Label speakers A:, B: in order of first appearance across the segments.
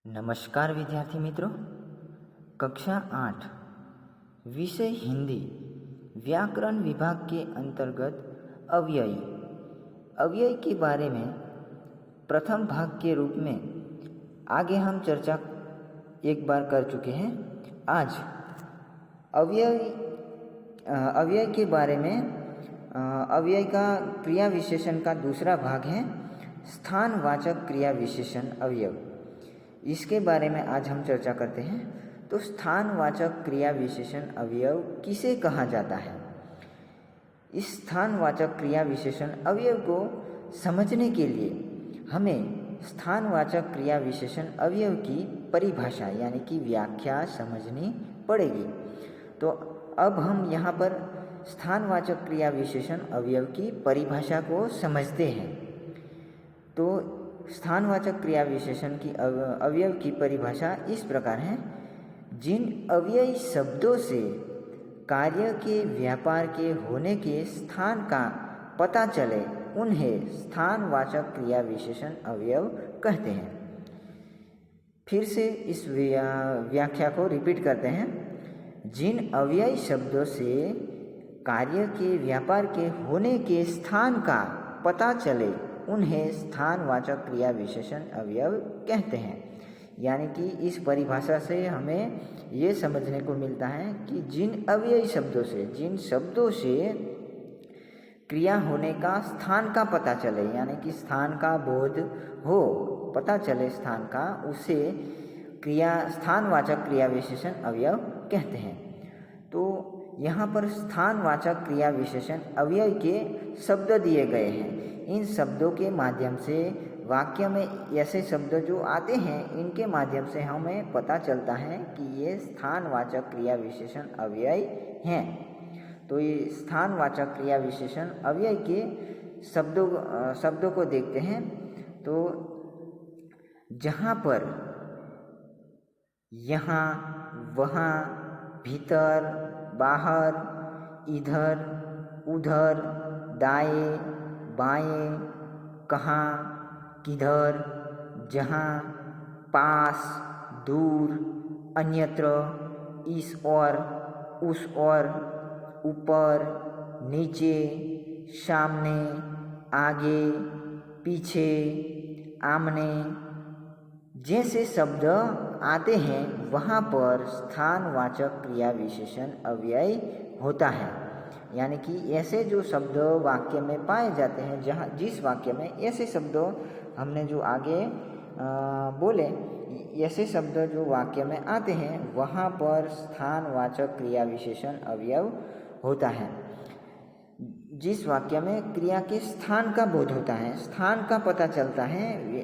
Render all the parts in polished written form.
A: नमस्कार विद्यार्थी मित्रों, कक्षा 8 विषय हिंदी व्याकरण विभाग के अंतर्गत अव्यय के बारे में प्रथम भाग के रूप में आगे हम चर्चा एक बार कर चुके हैं। आज अव्यय के बारे में अव्यय का क्रिया विशेषण का दूसरा भाग है स्थानवाचक क्रिया विशेषण अवयव। इसके बारे में आज हम चर्चा करते हैं। तो स्थानवाचक क्रिया विशेषण अवयव किसे कहा जाता है? इस स्थानवाचक क्रिया विशेषण अवयव को समझने के लिए हमें स्थानवाचक क्रिया विशेषण अवयव की परिभाषा यानी कि व्याख्या समझनी पड़ेगी। तो अब हम यहाँ पर स्थानवाचक क्रिया विशेषण अवयव की परिभाषा को समझते हैं। तो स्थानवाचक क्रिया विशेषण की अवयव की परिभाषा इस प्रकार है: जिन अव्ययी शब्दों से कार्य के व्यापार के होने के स्थान का पता चले उन्हें स्थानवाचक क्रिया विशेषण अवयव कहते हैं। फिर से इस व्याख्या को रिपीट करते हैं। जिन अव्ययी शब्दों से कार्य के व्यापार के होने के स्थान का पता चले उन्हें स्थानवाचक क्रिया विशेषण अवयव कहते हैं। यानी कि इस परिभाषा से हमें ये समझने को मिलता है कि जिन अव्ययी शब्दों से, जिन शब्दों से क्रिया होने का स्थान का पता चले यानी कि स्थान का बोध हो, पता चले स्थान का, उसे स्थानवाचक क्रिया विशेषण अवयव कहते हैं। तो यहाँ पर स्थानवाचक क्रिया विशेषण अवयव के शब्द दिए गए हैं। इन शब्दों के माध्यम से वाक्य में ऐसे शब्द जो आते हैं, इनके माध्यम से हमें पता चलता है कि ये स्थानवाचक क्रिया विशेषण अवयव हैं। तो ये स्थानवाचक क्रिया विशेषण अवयव के शब्दों को देखते हैं। तो जहाँ पर, यहाँ, वहाँ, भीतर, बाहर, इधर, उधर, दाएं, बाएं, कहाँ, किधर, जहाँ, पास, दूर, अन्यत्र, इस ओर, उस ओर, ऊपर, नीचे, सामने, आगे, पीछे, आमने जैसे शब्द आते हैं वहाँ पर स्थानवाचक क्रिया विशेषण अवयव होता है। यानी कि ऐसे जो शब्द वाक्य में पाए जाते हैं, जिस वाक्य में ऐसे शब्द हमने जो आगे बोले, ऐसे शब्द जो वाक्य में आते हैं वहाँ पर स्थानवाचक क्रिया विशेषण अवयव होता है। जिस वाक्य में क्रिया के स्थान का बोध होता है, स्थान का पता चलता है,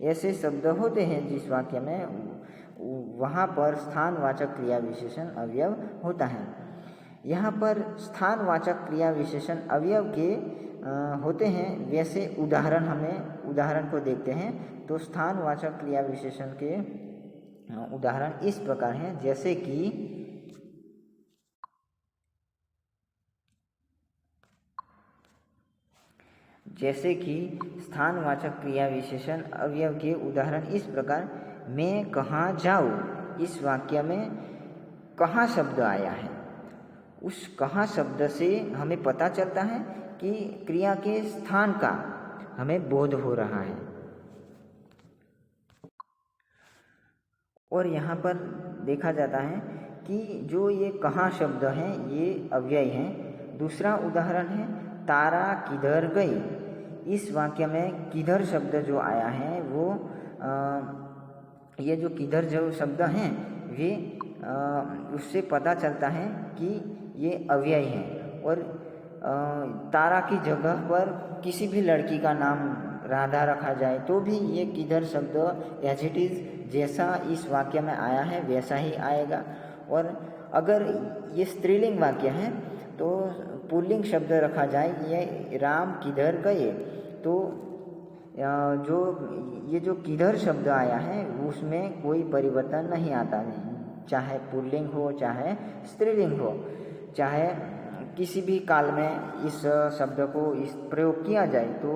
A: ऐसे शब्द होते हैं जिस वाक्य में, वहाँ पर स्थानवाचक क्रिया विशेषण अवयव होता है। यहाँ पर स्थानवाचक क्रिया विशेषण अवयव के होते हैं। वैसे उदाहरण को देखते हैं। तो स्थानवाचक क्रिया विशेषण के उदाहरण इस प्रकार हैं, जैसे कि स्थानवाचक क्रिया विशेषण अवयव के उदाहरण इस प्रकार: मैं कहाँ जाऊँ। इस वाक्य में कहाँ शब्द आया है, उस कहाँ शब्द से हमें पता चलता है कि क्रिया के स्थान का हमें बोध हो रहा है। और यहाँ पर देखा जाता है कि जो ये कहाँ शब्द हैं ये अव्यय हैं। दूसरा उदाहरण है तारा किधर गई। इस वाक्य में किधर शब्द जो आया है वो ये जो किधर जो शब्द हैं वे उससे पता चलता है कि ये अव्यय हैं। और तारा की जगह पर किसी भी लड़की का नाम राधा रखा जाए तो भी ये किधर शब्द एज इट इज़ जैसा इस वाक्य में आया है वैसा ही आएगा। और अगर ये स्त्रीलिंग वाक्य है तो पुल्लिंग शब्द रखा जाए, ये राम किधर गए, तो जो किधर शब्द आया है उसमें कोई परिवर्तन नहीं आता, चाहे पुल्लिंग हो चाहे स्त्रीलिंग हो, चाहे किसी भी काल में इस शब्द को इस प्रयोग किया जाए तो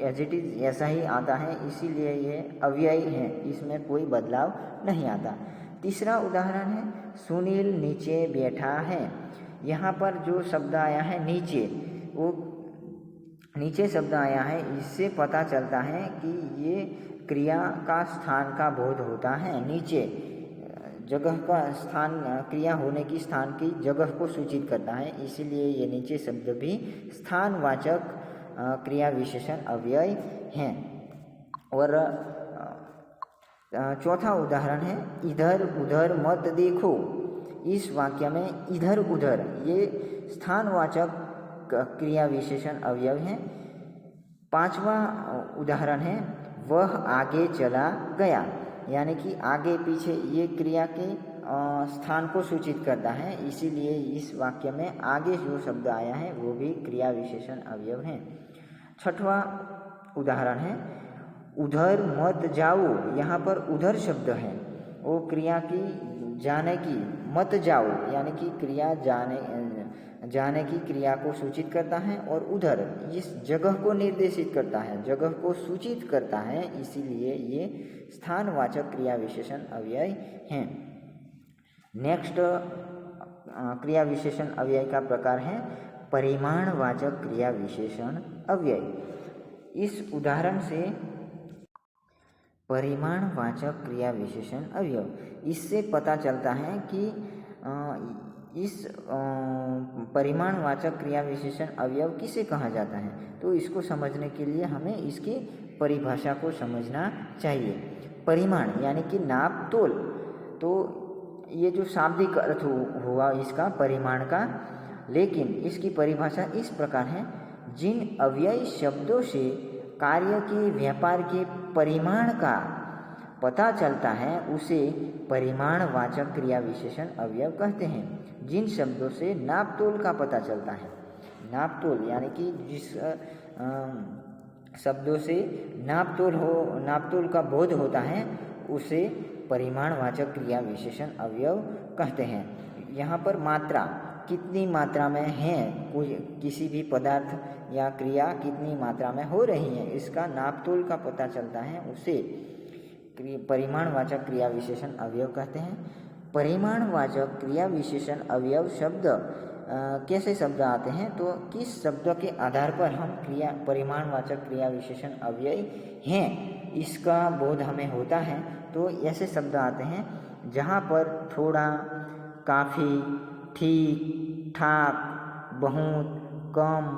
A: एज इट इज़ ऐसा ही आता है, इसीलिए ये अव्यय है, इसमें कोई बदलाव नहीं आता। तीसरा उदाहरण है सुनील नीचे बैठा है। यहाँ पर जो शब्द आया है नीचे, वो नीचे शब्द आया है, इससे पता चलता है कि ये क्रिया का स्थान का बोध होता है। नीचे जगह का स्थान, क्रिया होने की स्थान की जगह को सूचित करता है, इसीलिए ये नीचे शब्द भी स्थानवाचक क्रिया विशेषण अव्यय हैं। और चौथा उदाहरण है इधर उधर मत देखो। इस वाक्य में इधर उधर ये स्थानवाचक क्रिया विशेषण अवयव हैं। पांचवा उदाहरण है वह आगे चला गया, यानी कि आगे पीछे ये क्रिया के स्थान को सूचित करता है, इसीलिए इस वाक्य में आगे जो शब्द आया है वो भी क्रिया विशेषण अवयव हैं। छठवां उदाहरण है उधर मत जाओ। यहाँ पर उधर शब्द है, वो क्रिया की जाने की, मत जाओ यानी कि क्रिया जाने की क्रिया को सूचित करता है, और उधर इस जगह को निर्देशित करता है, जगह को सूचित करता है, इसीलिए ये स्थानवाचक क्रिया विशेषण अव्यय हैं। नेक्स्ट क्रिया विशेषण अव्यय का प्रकार है परिमाणवाचक क्रिया विशेषण अव्यय। इस उदाहरण से परिमाणवाचक क्रिया विशेषण अवयव, इससे पता चलता है कि इस परिमाणवाचक क्रिया विशेषण अवयव किसे कहा जाता है। तो इसको समझने के लिए हमें इसकी परिभाषा को समझना चाहिए। परिमाण यानी कि नाप तोल, तो ये जो शाब्दिक अर्थ हुआ इसका परिमाण का, लेकिन इसकी परिभाषा इस प्रकार है जिन अव्ययी शब्दों से कार्य के व्यापार के परिमाण का पता चलता है उसे परिमाणवाचक क्रिया विशेषण अवयव कहते हैं। जिन शब्दों से नापतोल का पता चलता है, नापतोल यानी कि जिस शब्दों से नापतोल का बोध होता है उसे परिमाणवाचक क्रिया विशेषण अवयव कहते हैं। यहाँ पर मात्रा, कितनी मात्रा में है कोई किसी भी पदार्थ या क्रिया कितनी मात्रा में हो रही है, इसका नापतोल का पता चलता है, उसे परिमाणवाचक क्रिया विशेषण अवयव कहते हैं। परिमाणवाचक क्रिया विशेषण अवयव शब्द कैसे शब्द आते हैं, तो किस शब्द के आधार पर हम परिमाणवाचक क्रिया विशेषण अवयव हैं इसका बोध हमें होता है। तो ऐसे शब्द आते हैं जहाँ पर थोड़ा, काफ़ी, ठीक, ठाक, बहुत, कम,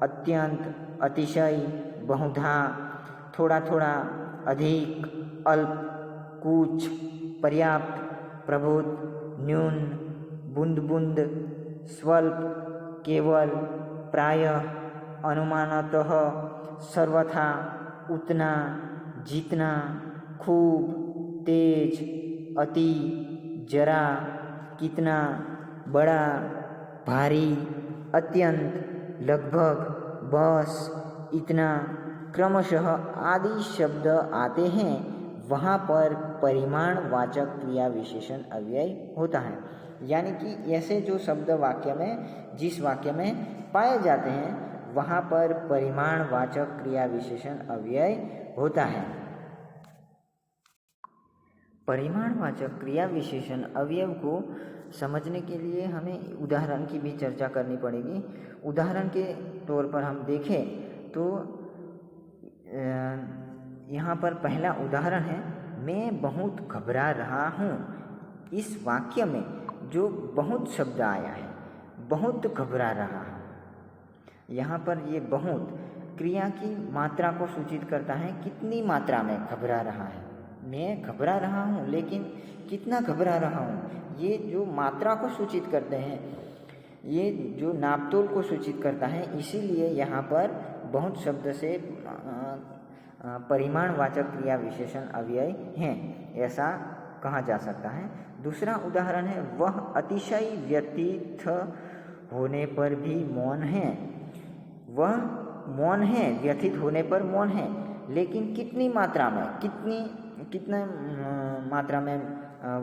A: अत्यंत, अतिशय, बहुधा, थोड़ा थोड़ा, अधिक, अल्प, कुछ, पर्याप्त, प्रभुत, न्यून, बूंद बूंद, स्वल्प, केवल, प्रायः, अनुमानतः, सर्वथा, उतना, जितना, खूब, तेज, अति, जरा, कितना, बड़ा, भारी, अत्यंत, लगभग, बस, इतना, क्रमशः आदि शब्द आते हैं, वहाँ पर परिमाणवाचक क्रिया विशेषण अव्यय होता है। यानी कि ऐसे जो शब्द वाक्य में, जिस वाक्य में पाए जाते हैं वहाँ पर परिमाणवाचक क्रिया विशेषण अव्यय होता है। परिमाणवाचक क्रिया विशेषण अवयव को समझने के लिए हमें उदाहरण की भी चर्चा करनी पड़ेगी। उदाहरण के तौर पर हम देखें तो यहाँ पर पहला उदाहरण है मैं बहुत घबरा रहा हूँ। इस वाक्य में जो बहुत शब्द आया है, बहुत घबरा रहा हूँ, यहाँ पर ये बहुत क्रिया की मात्रा को सूचित करता है, कितनी मात्रा में घबरा रहा है। मैं घबरा रहा हूँ, लेकिन कितना घबरा रहा हूँ, ये जो मात्रा को सूचित करते हैं, ये जो नापतोल को सूचित करता है, इसीलिए यहाँ पर बहुत शब्द से परिमाणवाचक क्रिया विशेषण अव्यय हैं, ऐसा कहा जा सकता है। दूसरा उदाहरण है वह अतिशय व्यतीत होने पर भी मौन है। वह मौन है, व्यथित होने पर मौन है, लेकिन कितनी मात्रा में, कितने मात्रा में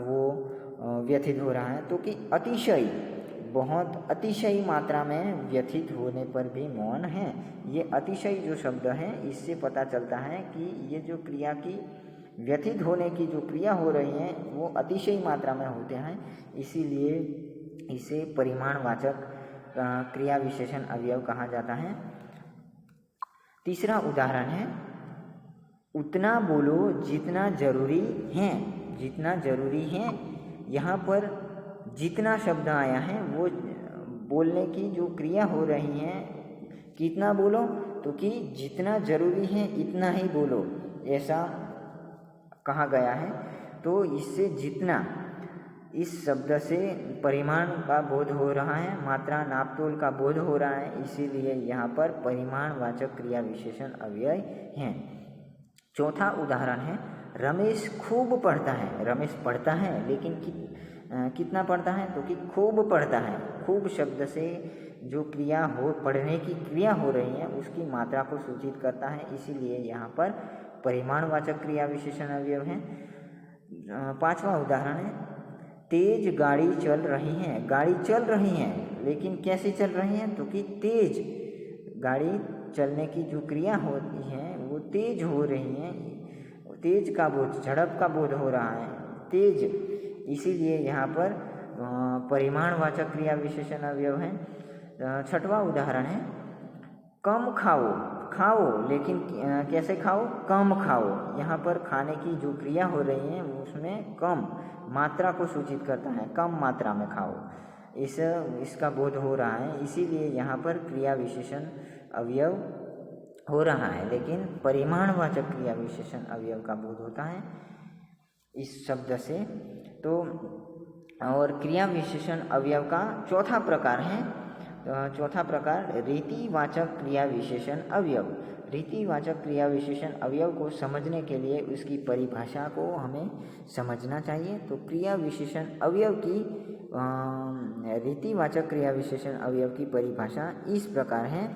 A: वो व्यथित हो रहा है, तो कि अतिशय बहुत अतिशय मात्रा में व्यथित होने पर भी मौन है। ये अतिशय जो शब्द है इससे पता चलता है कि ये जो क्रिया की व्यथित होने की जो क्रिया हो रही है वो अतिशय मात्रा में होते हैं, इसीलिए इसे परिमाणवाचक क्रिया विशेषण अवयव कहा जाता है। तीसरा उदाहरण है, उतना बोलो जितना जरूरी है। जितना जरूरी है, यहाँ पर जितना शब्द आया है वो बोलने की जो क्रिया हो रही है, कितना बोलो तो कि जितना जरूरी है इतना ही बोलो, ऐसा कहा गया है। तो इससे जितना, इस शब्द से परिमाण का बोध हो रहा है, मात्रा नापतोल का बोध हो रहा है, इसीलिए यहाँ पर परिमाणवाचक क्रिया विशेषण अव्यय हैं। चौथा उदाहरण है, रमेश खूब पढ़ता है। रमेश पढ़ता है लेकिन कितना पढ़ता है तो कि खूब पढ़ता है। खूब शब्द से जो क्रिया हो, पढ़ने की क्रिया हो रही है उसकी मात्रा को सूचित करता है, इसीलिए यहाँ पर परिमाणवाचक क्रिया विशेषण अवयव हैं। पांचवा उदाहरण है, तेज गाड़ी चल रही है। गाड़ी चल रही है लेकिन कैसे चल रही है तो कि तेज, गाड़ी चलने की जो क्रिया होती है वो तेज हो रही है, तेज का बोध, झड़प का बोध हो रहा है, तेज, इसीलिए यहाँ पर परिमाणवाचक क्रिया विशेषण अवयव है। छठवां उदाहरण है, कम खाओ। खाओ लेकिन कैसे खाओ, कम खाओ। यहाँ पर खाने की जो क्रिया हो रही है उसमें कम मात्रा को सूचित करता है, कम मात्रा में खाओ, इसका बोध हो रहा है, इसीलिए यहाँ पर क्रिया विशेषण अवयव हो रहा है, लेकिन परिमाणवाचक क्रिया विशेषण अवयव का बोध होता है इस शब्द से। तो और क्रिया विशेषण अवयव का चौथा प्रकार है, चौथा प्रकार रीतिवाचक क्रिया विशेषण अवयव। रीतिवाचक क्रिया विशेषण अवयव को समझने के लिए उसकी परिभाषा को हमें समझना चाहिए। तो क्रिया विशेषण अवयव की रीतिवाचक क्रिया विशेषण अवयव की परिभाषा इस प्रकार है,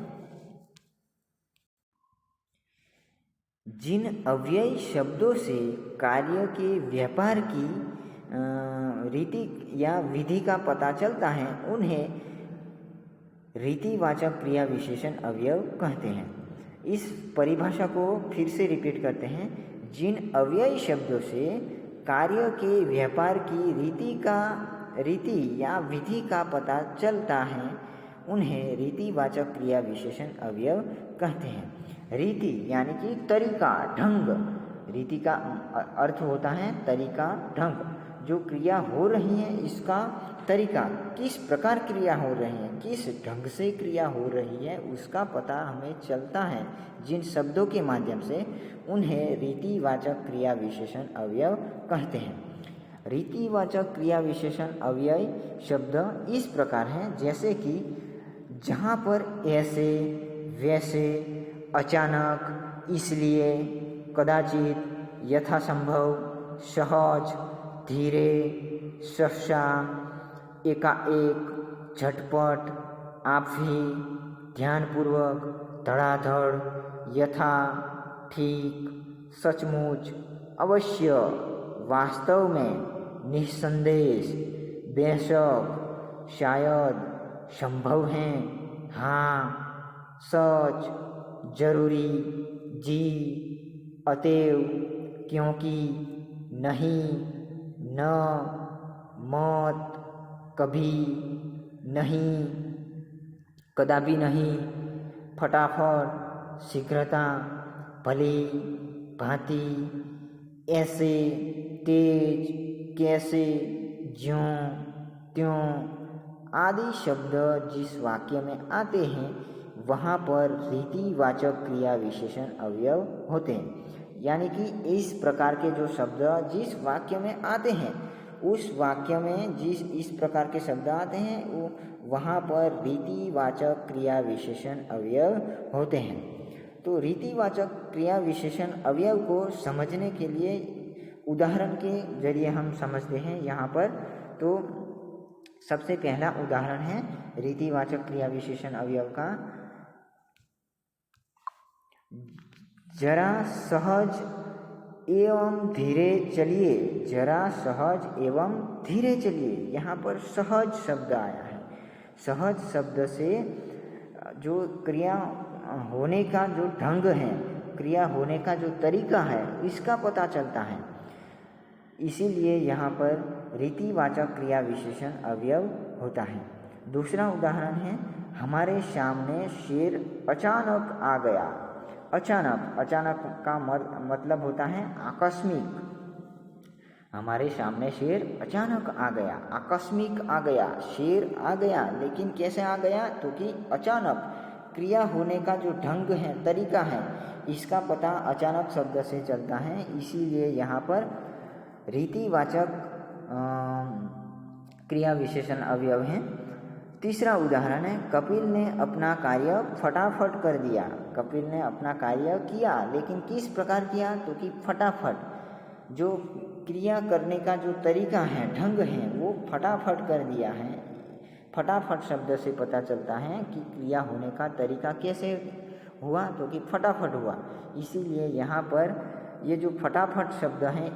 A: जिन अव्ययी शब्दों से कार्य के व्यापार की रीति या विधि का पता चलता है उन्हें रीतिवाचक क्रिया विशेषण अवयव कहते हैं। इस परिभाषा को फिर से रिपीट करते हैं, जिन अव्ययी शब्दों से कार्य के व्यापार की रीति या विधि का पता चलता है उन्हें रीतिवाचक क्रिया विशेषण अवयव कहते हैं। रीति यानी कि तरीका, ढंग, रीति का अर्थ होता है तरीका, ढंग, जो क्रिया हो रही है इसका तरीका, किस प्रकार क्रिया हो रही है, किस ढंग से क्रिया हो रही है उसका पता हमें चलता है जिन शब्दों के माध्यम से, उन्हें रीतिवाचक क्रिया विशेषण अवयव कहते हैं। रीतिवाचक क्रिया विशेषण अवयव शब्द इस प्रकार हैं, जैसे कि जहाँ पर ऐसे, वैसे, अचानक, इसलिए, कदाचित, यथासंभव, सहज, धीरे, सहसा, एकाएक, झटपट, आप ही, ध्यानपूर्वक, धड़ाधड़, यथा, ठीक, सचमुच, अवश्य, वास्तव में, निस्संदेह, बेशक, शायद, संभव है, हाँ, सच, जरूरी, जी, अतएव, क्योंकि, नहीं, न, मत, कभी, नहीं, कदापि नहीं, फटाफट, शीघ्रता, भली भांति, ऐसे, तेज, कैसे, ज्यों त्यों आदि शब्द जिस वाक्य में आते हैं वहाँ पर रीतिवाचक क्रिया विशेषण अवयव होते हैं। यानी कि इस प्रकार के जो शब्द जिस वाक्य में आते हैं, उस वाक्य में इस प्रकार के शब्द आते हैं वो वहाँ पर रीतिवाचक क्रिया विशेषण अवयव होते हैं। तो रीतिवाचक क्रिया विशेषण अवयव को समझने के लिए उदाहरण के जरिए हम समझते हैं यहाँ पर। तो सबसे पहला उदाहरण है रीतिवाचक क्रिया विशेषण अवयव का, जरा सहज एवं धीरे चलिए। जरा सहज एवं धीरे चलिए, यहाँ पर सहज शब्द आया है। सहज शब्द से जो क्रिया होने का जो ढंग है, क्रिया होने का जो तरीका है, इसका पता चलता है। इसीलिए यहाँ पर रीतिवाचक क्रिया विशेषण अवयव होता है। दूसरा उदाहरण है, हमारे सामने शेर अचानक आ गया। अचानक का मतलब होता है आकस्मिक। हमारे सामने शेर अचानक आ गया, आकस्मिक आ गया, शेर आ गया, लेकिन कैसे आ गया? तो कि अचानक। क्रिया होने का जो ढंग है, तरीका है, इसका पता अचानक शब्द से चलता है। इसीलिए यहाँ पर रीतिवाचक क्रिया विशेषण अवयव हैं। तीसरा उदाहरण है, कपिल ने अपना कार्य फटाफट कर दिया। कपिल ने अपना कार्य किया, लेकिन किस प्रकार किया? तो कि फटाफट। जो क्रिया करने का जो तरीका है, ढंग है, वो फटाफट कर दिया है। फटाफट शब्द से पता चलता है कि क्रिया होने का तरीका कैसे हुआ, तो कि फटाफट हुआ। इसीलिए यहाँ पर ये जो फटाफट शब्द है,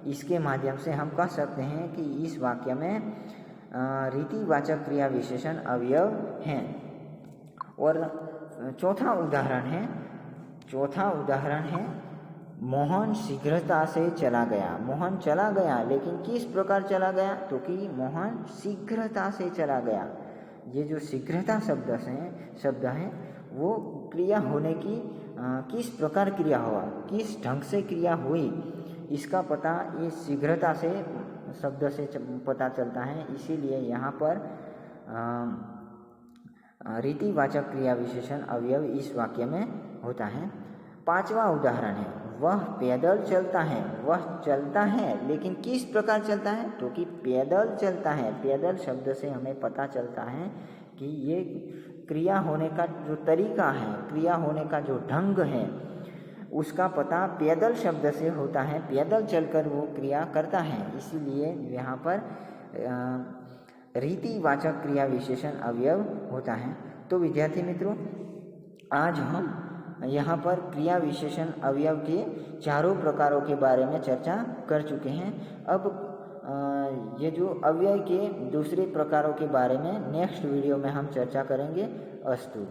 A: इसके माध्यम से हम कह सकते हैं कि इस वाक्य में रीतिवाचक क्रिया विशेषण अवयव हैं। और चौथा उदाहरण है, मोहन शीघ्रता से चला गया। मोहन चला गया, लेकिन किस प्रकार चला गया? तो कि मोहन शीघ्रता से चला गया। ये जो शीघ्रता शब्द है वो क्रिया होने की किस प्रकार क्रिया हुआ, किस ढंग से क्रिया हुई, इसका पता ये शीघ्रता से शब्द से पता चलता है। इसीलिए यहाँ पर रीतिवाचक क्रिया विशेषण अवयव इस वाक्य में होता है। पांचवा उदाहरण है, वह पैदल चलता है। वह चलता है, लेकिन किस प्रकार चलता है? तो कि पैदल चलता है। पैदल शब्द से हमें पता चलता है कि ये क्रिया होने का जो तरीका है, क्रिया होने का जो ढंग है, उसका पता पैदल शब्द से होता है। पैदल चलकर वो क्रिया करता है। इसीलिए यहाँ पर रीतिवाचक क्रिया विशेषण अवयव होता है। तो विद्यार्थी मित्रों, आज हम यहाँ पर क्रिया विशेषण अवयव के चारों प्रकारों के बारे में चर्चा कर चुके हैं। अब ये जो अवयव के दूसरे प्रकारों के बारे में नेक्स्ट वीडियो में हम चर्चा करेंगे। अस्तु।